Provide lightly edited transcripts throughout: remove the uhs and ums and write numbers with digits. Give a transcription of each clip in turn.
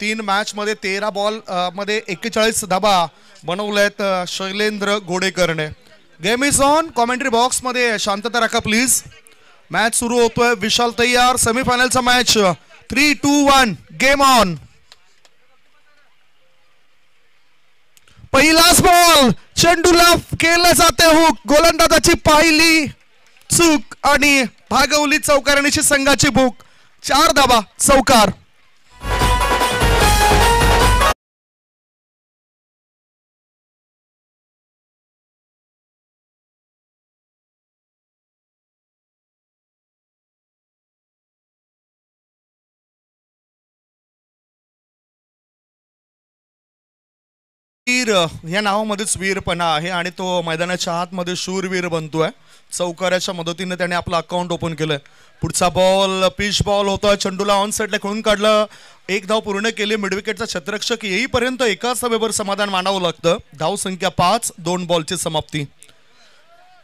3 match मध्ये 13 ball मध्ये 41 धाबा बनवल्यात शैलेंद्र गोडेकरने. Game is on. Commentary box मध्ये शांतता राखा प्लीज. मॅच सुरू होतोय. विशाल तयार. सेमीफायनलचा मॅच 3, 2, 1 गेम ऑन. पहिलाच बॉल चेंडूला केलं जाते हुक. गोलंदाजाची पहिली चूक आणि भागवली चौकारणीची संघाची भूक. 4 धाबा चौकार. वीर या नावामध्येच वीरपणा आहे आणि तो मैदानाच्या आतमध्ये शूरवीर बनतोय. चौकाराच्या मदतीने त्याने आपलं अकाउंट ओपन केलंय. पुढचा बॉल पिच बॉल होता. चेंडूला ऑन साइडला खेळून काढलं. 1 धाव पूर्ण केली. मिडविकेटचा क्षेत्ररक्षक येईपर्यंत एकाच धावेवर समाधान मानावं लागतं. धाव संख्या 5, 2 बॉलची समाप्ती.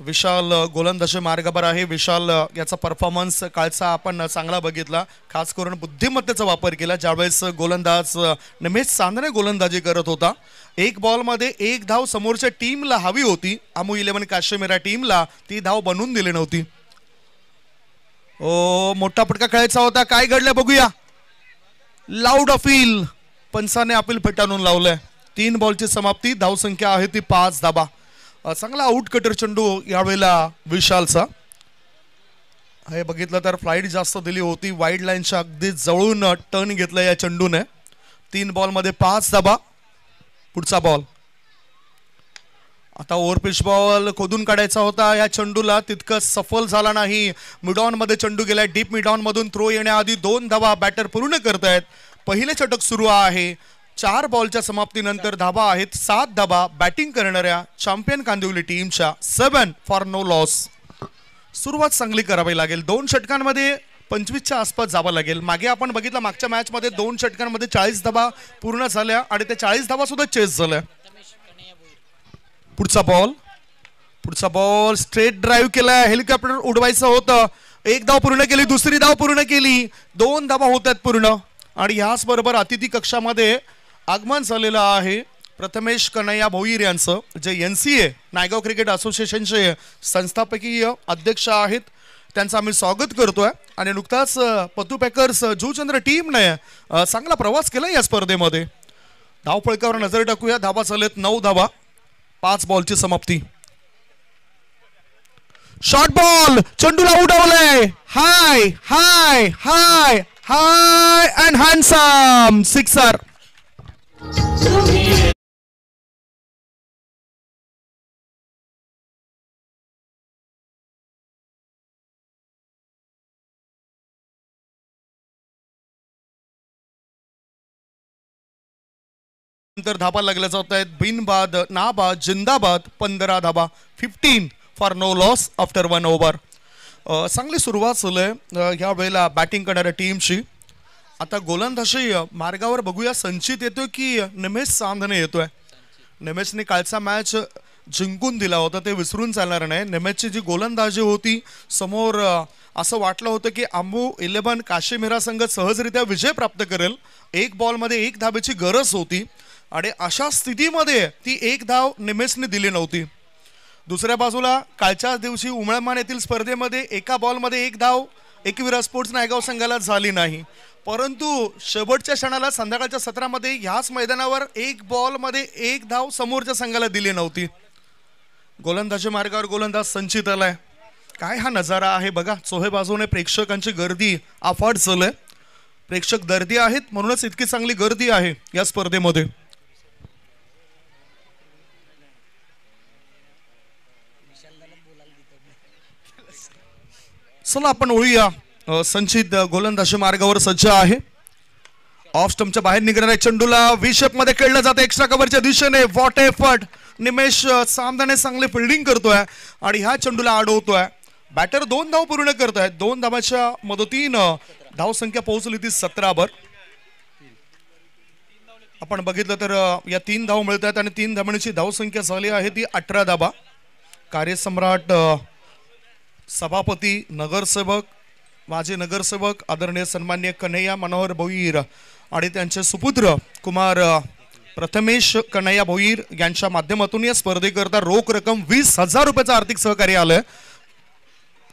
विशाल गोलंदाजी मार्गावर आहे. विशाल याचा परफॉर्मन्स कालचा आपण चांगला बघितला. खास करून बुद्धिमत्तेचा वापर केला. ज्यावेळेस गोलंदाज निमेश चांदणे गोलंदाजी करत होता. 1 बॉलमध्ये 1 धाव समोरच्या टीमला हवी होती. आमू 11 काश्मीरा टीमला ती धाव बनवून दिली नव्हती. मोठा फटका खेळायचा होता. काय घडलं बघूया. Loud appeal. पंचाने अपील फेटाळून लावलंय. 3 बॉलची समाप्ती. धाव संख्या आहे ती 5 धाबा. चांगला आउट कटर चेंडू यावेळेला विशालचा. हे बघितलं तर फ्लाईट जास्त दिली होती. वाईड लाईनच्या अगदी जवळून टर्न घेतला या चेंडूने. 3 बॉलमध्ये 5 धाबा. पुढचा बॉल आता ओव्हरपिच बॉल खोदून काढायचा होता. या चेंडूला तितकं सफल झाला नाही. मिडॉन मध्ये चेंडू गेलाय. डीप मिडॉन मधून थ्रो येण्याआधी 2 धाबा बॅटर पूर्ण करतायत. पहिले षटक सुरू आहे. 4 बॉलच्या समाप्तीनंतर धाबा आहेत 7 धाबा बॅटिंग करणाऱ्या चॅम्पियन कांदिवली टीमच्या. 7 फॉर नो लॉस. सुरुवात चांगली करावी लागेल. 2 षटकांमध्ये 25च्या आसपास जावं लागेल. मागे आपण बघितलं मागच्या मॅच मध्ये 2 षटकांमध्ये 40 धाबा पूर्ण झाल्या आणि त्या 40 धाबा सुद्धा चेस झाल्या. पुढचा बॉल स्ट्रेट ड्राईव्ह केला. हेलिकॉप्टर उडवायचं होतं. 1 धाव पूर्ण केली. दुसरी धाव पूर्ण केली. 2 धाबा होत आहेत पूर्ण. आणि याच बरोबर अतिथी कक्षामध्ये आगमन झालेलं आहे प्रथमेश कन्हैया भोईर यांचं, जे NCA नायगाव क्रिकेट असोसिएशनचे संस्थापकीय अध्यक्ष आहेत. त्यांचं आम्ही स्वागत करतोय. आणि नुकताच पतू पॅकर्स जुचंद्र टीमने चांगला प्रवास केला या स्पर्धेमध्ये. धावफलकावर नजर टाकूया. धाबा चालत 9 धाबा. 5 बॉलची समाप्ती. शॉर्ट बॉल चेंडूला उडवलंय. High high high high and handsome sixer. नंतर धाबा लागल्या जात आहेत. बिनबाद, नाबाद, जिंदाबाद. 15 धाबा. 15 four no loss after 1 over. चांगली सुरुवात झाली ह्या वेळेला बॅटिंग करणाऱ्या टीमची. आता गोलंदाजी मार्गावर बघूया. संचित येतोय की निमेश चांदणे येतोय. निमेशने कालचा मॅच जिंकून दिला होता. ते विसरून चालणार नाही. निमेशची जी गोलंदाजी होती समोर असं वाटलं होतं की आंबू 11 काश्मीरा संघ सहजरित्या विजय प्राप्त करेल. 1 बॉलमध्ये 1 धावेची गरज होती आणि अशा स्थितीमध्ये ती 1 धाव निमेशने दिली नव्हती. दुसऱ्या बाजूला कालच्या दिवशी उमळमान येथील स्पर्धेमध्ये 1 बॉलमध्ये 1 धाव एकविरा स्पोर्ट्स नायगाव संघाला झाली नाही. परंतु शेवटच्या क्षणाला संध्याकाळच्या सत्रामध्ये ह्याच मैदानावर 1 बॉलमध्ये 1 धाव समोरच्या संघाला दिली नव्हती. गोलंदाजी मार्गावर गोलंदाज संचित आलाय. काय हा नजारा आहे बघा. चोहे बाजूने प्रेक्षकांची गर्दी अफाट झालंय. प्रेक्षक दर्दी आहेत म्हणूनच इतकी चांगली गर्दी आहे या स्पर्धेमध्ये. चला आपण ओळूया. संचित गोलंदाजी मार्गावर सज्ज आहे. ऑफ स्टंपच्या बाहेर निघणाऱ्या चेंडूला व्ही शेप मध्ये खेळलं जातं एक्स्ट्रा कव्हरच्या दिशेने. What effort. निमेश चांदणे चांगले फिल्डिंग करतोय आणि ह्या चेंडूला अडवतोय. बॅटर 2 धाव पूर्ण करतायत. 2 धावाच्या मदतीनं धाव संख्या पोहोचली ती 17 वर. आपण बघितलं तर या 3 धाव मिळत आहेत आणि 3 धावांची धाव संख्या झाली आहे ती 18 धावा. कार्यसम्राट, सभापती, नगरसेवक माजी नगरसेवक आदरणीय सन्मान्य कन्हैया मनोहर भोईर आणि त्यांचे सुपुत्र कुमार प्रथमेश कन्हैया भोईर यांच्या माध्यमातून या स्पर्धेकरता रोख रक्कम 20,000 रुपयाचं आर्थिक सहकार्य आलंय.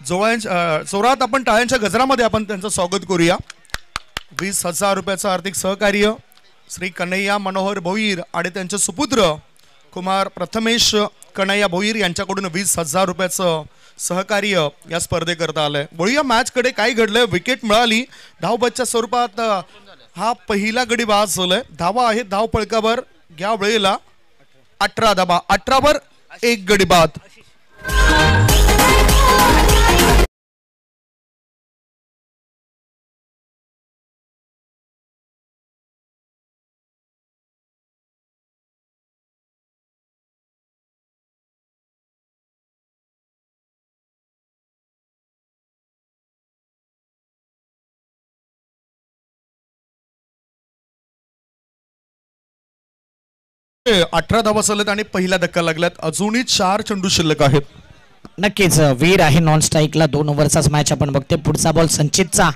जोरात आपण टाळ्यांच्या गजरामध्ये आपण त्यांचं स्वागत करूया. 20,000 रुपयाचं आर्थिक सहकार्य श्री कन्हैया मनोहर भोईर आणि त्यांचे सुपुत्र कुमार प्रथमेश कन्हैया भोईर यांच्याकडून 20,000 रुपयाचं सहकार्य या स्पर्धेकरता आलंय. बोलूया मॅचकडे काय घडलंय. विकेट मिळाली धावबादच्या स्वरूपात. हा पहिला गडी बाद झालाय. धावा आहे धाव फळकावर या वेळेला 18 धावा. 18 वर 1 गडी बाद. ते 18 धावा झाल्यात आणि पहिला धक्का लागलात. अजूनही 4 चेंडू शिल्लक आहेत. नक्कीच वीर आहे नॉन स्ट्राईकला. 2 ओव्हरचाच मॅच आपण बघते. पुढचा बॉल संचितचा.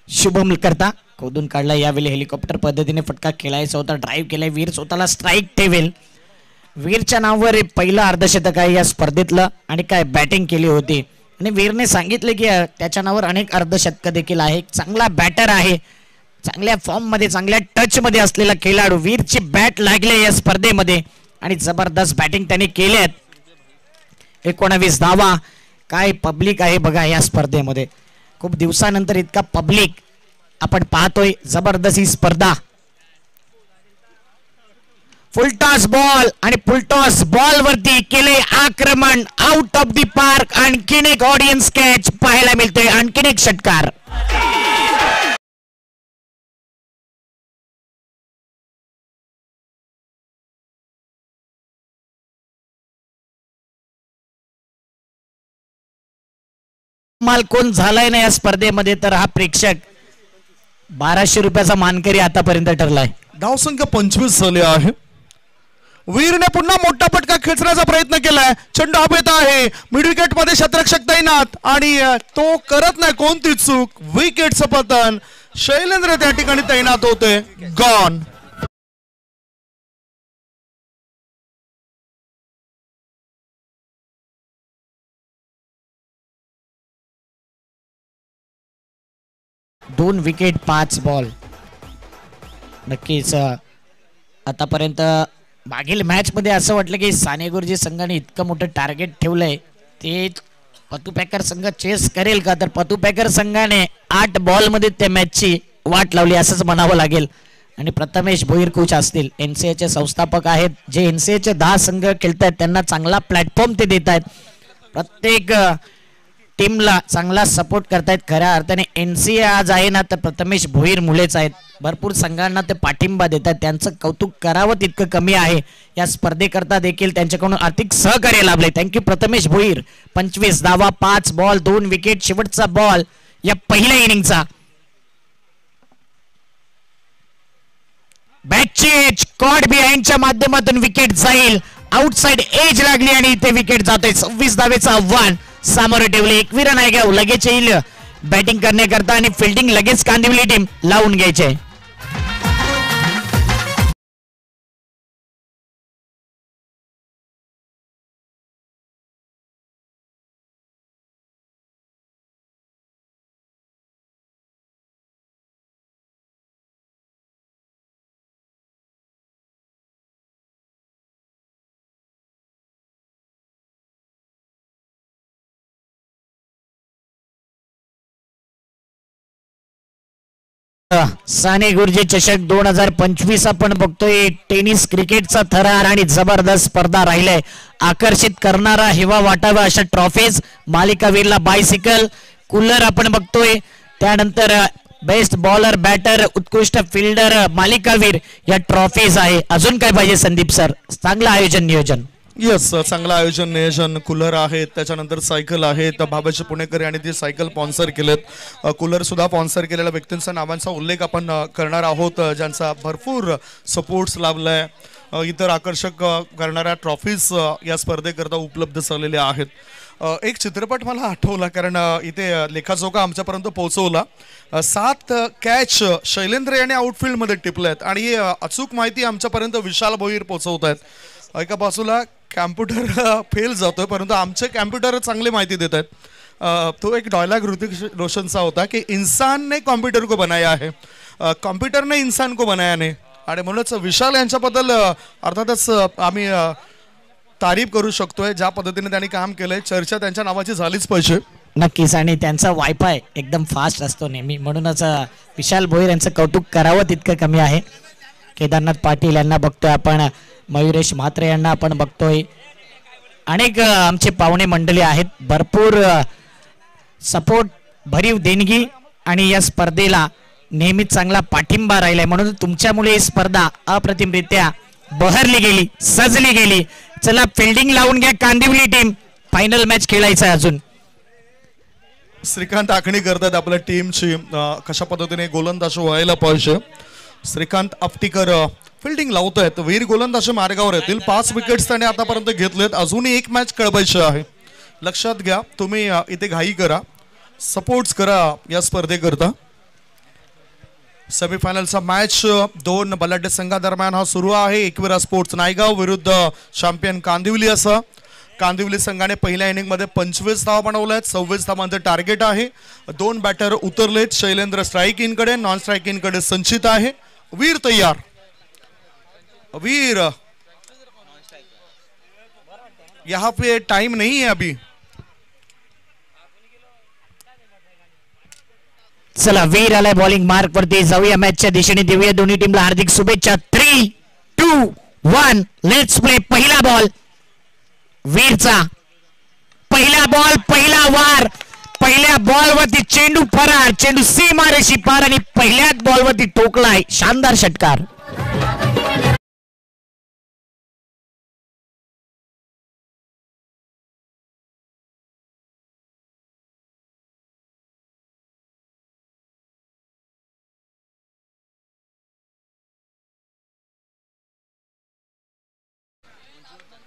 शुभम करता खोदून काढला. यावेळी हेलिकॉप्टर पद्धतीने फटका खेळायचा होता. ड्राईव्ह केलाय. वीर स्वतःला स्ट्राईक ठेवेल. वीरच्या नावावर पहिलं अर्धशतक आहे या स्पर्धेतलं आणि काय बॅटिंग केली होती आणि वीरने सांगितले की त्याच्या नावावर अनेक अर्धशतक देखील आहे. चांगला बॅटर आहे. चांगल्या फॉर्म मध्ये चांगल्या टच मध्ये असलेला खेळाडू. वीरची बॅट लागली या स्पर्धेमध्ये आणि जबरदस्त बॅटिंग त्यांनी केली आहे. 19 धावा. काय पब्लिक आहे बघा या स्पर्धेमध्ये. खूप दिवसानंतर इतका पब्लिक आपण पाहतोय. जबरदस्त ही स्पर्धा. फुलटॉस बॉल आणि फुलटॉस बॉल वरती केले आक्रमण. Out of the park. आणखीन एक ऑडियन्स कॅच पाहायला मिळतोय. आणखीन एक षटकार. माल कोण झालाय ना या स्पर्धेमध्ये तर हा प्रेक्षक 1200 रुपयाचा मानकरी आतापर्यंत ठरलाय. धावसंख्या 25 झाले आहे. वीरने पुन्हा मोठा फटका खेचण्याचा प्रयत्न केलाय. चेंडू हवेत आहे. मिड विकेट मध्ये शतरक्षक तैनात आणि तो करत नाही कोणती चूक. विकेटचं पतन. शैलेंद्र त्या ठिकाणी तैनात होते. गॉन. दोन विकेट 5 बॉल. नक्कीच आतापर्यंत मागील मॅच मध्ये असं वाटलं की साने गुरुजी संघाने इतकं मोठं टार्गेट ठेवलंय ते पतू पॅकर संघ चेस करेल का. तर पतू पॅकर संघाने 8 बॉल मध्ये त्या मॅचची वाट लावली असंच म्हणावं लागेल. आणि प्रथमेश भोईर कोच असतील NCA चे संस्थापक आहेत. जे NCA चे 10 संघ खेळतात त्यांना चांगला प्लॅटफॉर्म ते देत आहेत. प्रत्येक टीमला चांगला सपोर्ट करतायत. खऱ्या अर्थाने NCA आज आहे ना तर प्रथमेश भोईर मुळेच आहेत. भरपूर संघांना ते पाठिंबा देतात. त्यांचं कौतुक करावं तितकं कमी आहे. या स्पर्धेकरता देखील त्यांच्याकडून आर्थिक सहकार्य लाभले. थँक्यू प्रथमेश भोईर. 25 धावा 5 बॉल 2 विकेट. शेवटचा बॉल या पहिल्या इनिंगचा. बॅकचेज कॉड बिहाइंडच्या माध्यमातून विकेट जाईल. आउटसाइड एज लागली आणि इथे विकेट जातोय. 26 धावेचं आव्हान सामोरे ठेवले. एकवीर नायगाव लगेच येईल बॅटिंग करण्याकरता आणि फिल्डिंग लगेच कांदिवली टीम लावून घ्यायचे. साने गुरुजी चषक 2025 आपण बघतोय. टेनिस क्रिकेटचा थरार आणि जबरदस्त स्पर्धा राहिलाय. आकर्षित करणारा हेवा वाटावा अशा ट्रॉफीज. मालिकावीरला बायसिकल कूलर आपण बघतोय. त्यानंतर बेस्ट बॉलर बॅटर उत्कृष्ट फिल्डर मालिकावीर या ट्रॉफीज आहे. अजून काय पाहिजे संदीप सर. चांगलं आयोजन नियोजन. येस चांगलं आयोजन नियोजन. कूलर आहेत. त्याच्यानंतर सायकल आहेत. बाबाजी पुणेकर यांनी ती सायकल स्पॉन्सर केलेत. कूलर सुद्धा स्पॉन्सर केलेल्या व्यक्तींचा नावांचा उल्लेख आपण करणार आहोत ज्यांचा भरपूर सपोर्ट्स लाभलाय. इतर आकर्षक करणाऱ्या ट्रॉफीज या स्पर्धेकरता उपलब्ध झालेल्या आहेत. एक चित्रपट मला आठवला, कारण इथे लेखाजोखा आमच्यापर्यंत पोहोचवला. 7 कॅच शैलेंद्र याने आउटफील्डमध्ये टिपले आहेत आणि अचूक माहिती आमच्यापर्यंत विशाल भोईर पोहोचवत आहेत. एका बाजूला कॅम्प्युटर फेल जातोय, परंतु आमचे कॅम्प्युटर चांगली माहिती देत आहेत. तो एक डायलॉग ऋतिक रोशनचा होता की इंसान ने कॉम्प्युटर को बनाया है, कॉम्प्युटर ने इंसान को बनाया नाही. आणि म्हणूनच विशाल यांच्याबद्दल अर्थातच आम्ही तारीफ करू शकतोय. ज्या पद्धतीने त्यांनी काम केलंय, चर्चा त्यांच्या नावाची झालीच पाहिजे. नक्कीच. आणि त्यांचा वायफाय एकदम फास्ट असतो नेहमी, म्हणूनच विशाल भोईर यांचं कौतुक करावं तितकं कमी आहे. केदारनाथ पाटील यांना बघतोय आपण, मयुरेश म्हात्रे यांना आपण बघतोय, अनेक आमचे पाहुणे मंडळी आहेत. भरपूर सपोर्ट, भरीव देणगी आणि या स्पर्धेला नेहमीच चांगला पाठिंबा राहिलाय. म्हणून तुमच्यामुळे ही स्पर्धा अप्रतिमरित्या बहरली गेली, सजली गेली. चला फिल्डिंग लावून घ्या कांदिवली टीम, फायनल मॅच खेळायचा आहे अजून. श्रीकांत आखणी करतात आपल्या टीमची कशा पद्धतीने गोलंदाज व्हायला पाहिजे. श्रीकांत आपटीकर फिल्डिंग लावतोय. वीर गोलंदाज मार्गावर येतील. 5 विकेट्स त्याने आतापर्यंत घेतलेत. अजूनही एक मॅच खेळवायची आहे. लक्षात घ्या, तुम्ही इथे घाई करा, सपोर्ट्स करा या स्पर्धेकरता. सेमीफायनलचा मॅच 2 बलाढ्य संघादरम्यान हा सुरू आहे. एकविरा स्पोर्ट्स नायगाव विरुद्ध चॅम्पियन कांदिवली. असं कांदिवली संघाने पहिल्या इनिंगमध्ये 25 धावा बनवल्यात. 26 धावांचं टार्गेट आहे. 2 बॅटर उतरलेत. शैलेंद्र स्ट्राईक इनकडे, नॉन स्ट्राईक इनकडे संचित आहे. वीर तयार. वीर यहाँ पे टाइम नहीं है अभी. चला वीर आलाय बॉलिंग मार्क वरती. जाऊया मॅचच्या दिशेने, देऊया दोन्ही टीमला हार्दिक शुभेच्छा. 3, 2, 1 लेट्स प्ले. पहिला बॉल वीरचा. पहिला बॉल, पहिला वार. पहिल्या बॉलवरती चेंडू फरार, चेंडू सीमारेषी पार आणि पहिल्याच बॉलवरती ठोकलाय. शानदार षटकार.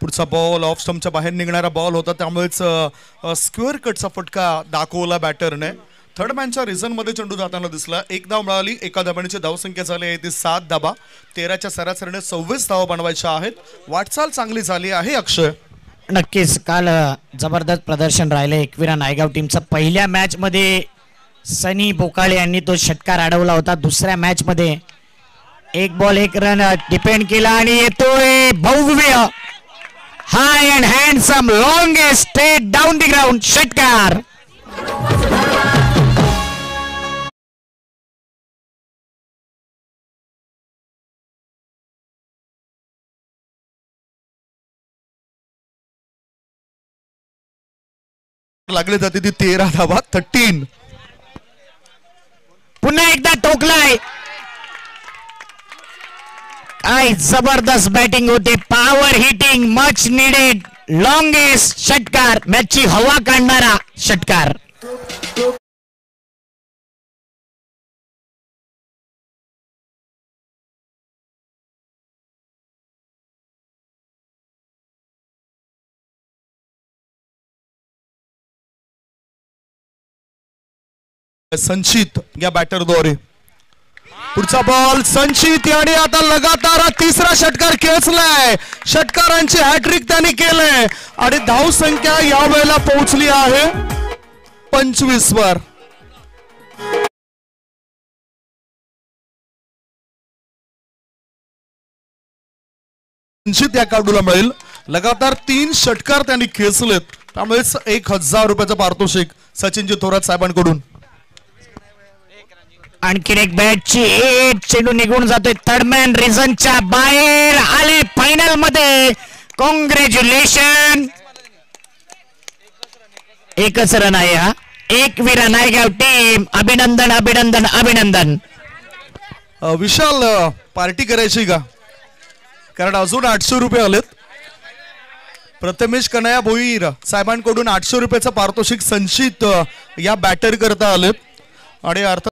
पुढचा बॉल ऑफ स्टंपच्या बाहेर निघणारा बॉल होता, त्यामुळेच स्क्वेअर कटचा फटका दाखवला बॅटरने. थर्ड मॅनच्या रिझनमध्ये चेंडू जाताना दिसला. 1 धाव मिळाली. एका धाब्याची धावसंख्या झाली आहे ती 7 धाबा. 13च्या सरासरीने 26 धावा बनवायच्या आहेत. वाटचाल चांगली झाली आहे अक्षय. नक्कीच काल जबरदस्त प्रदर्शन राहिलं एकविरा नायगाव टीमचं. पहिल्या मॅच मध्ये सनी बोकाळे यांनी तो षटकार अडवला होता. दुसऱ्या मॅच मध्ये 1 बॉल 1 रन डिपेंड केला आणि येतोय भव्य high and handsome longest straight down the ground षटकार. लागले जाते ती 13 धावा. 13. पुन्हा एकदा टोकलाय. काय जबरदस्त बॅटिंग होते. Power hitting, much needed, longest षटकार, मॅचची हवा काढणारा षटकार. संचित या बॅटरद्वारे. पुढचा बॉल संचित याने आता लगातार 3रा षटकार खेचलाय. षटकारांची हॅट्रिक त्यांनी केलंय आणि धाव संख्या यावेळेला पोहोचली आहे 25 वर. संचित या काढूला मिळेल. लगातार 3 षटकार त्यांनी खेचलेत, त्यामुळेच 1000 रुपयाचं पारितोषिक सचिनजी थोरात साहेबांकडून. आणखीन एक बॅटची 8 चेंडू निघून जातोय. थर्डमॅन रिझनच्या बाहेर आले फायनल मध्ये. कॉंग्रॅच्युलेशन. 1च रन आहे हा. एकविरा नायगाव टीम. अभिनंदन अभिनंदन अभिनंदन. विशाल पार्टी करायची का? कारण अजून 800 रुपये आलेत. प्रथमेश कन्हैया भोईर साहेबांकडून 800 रुपयाचं पारितोषिक संचित या बॅटर करता आलेत आणि अर्थात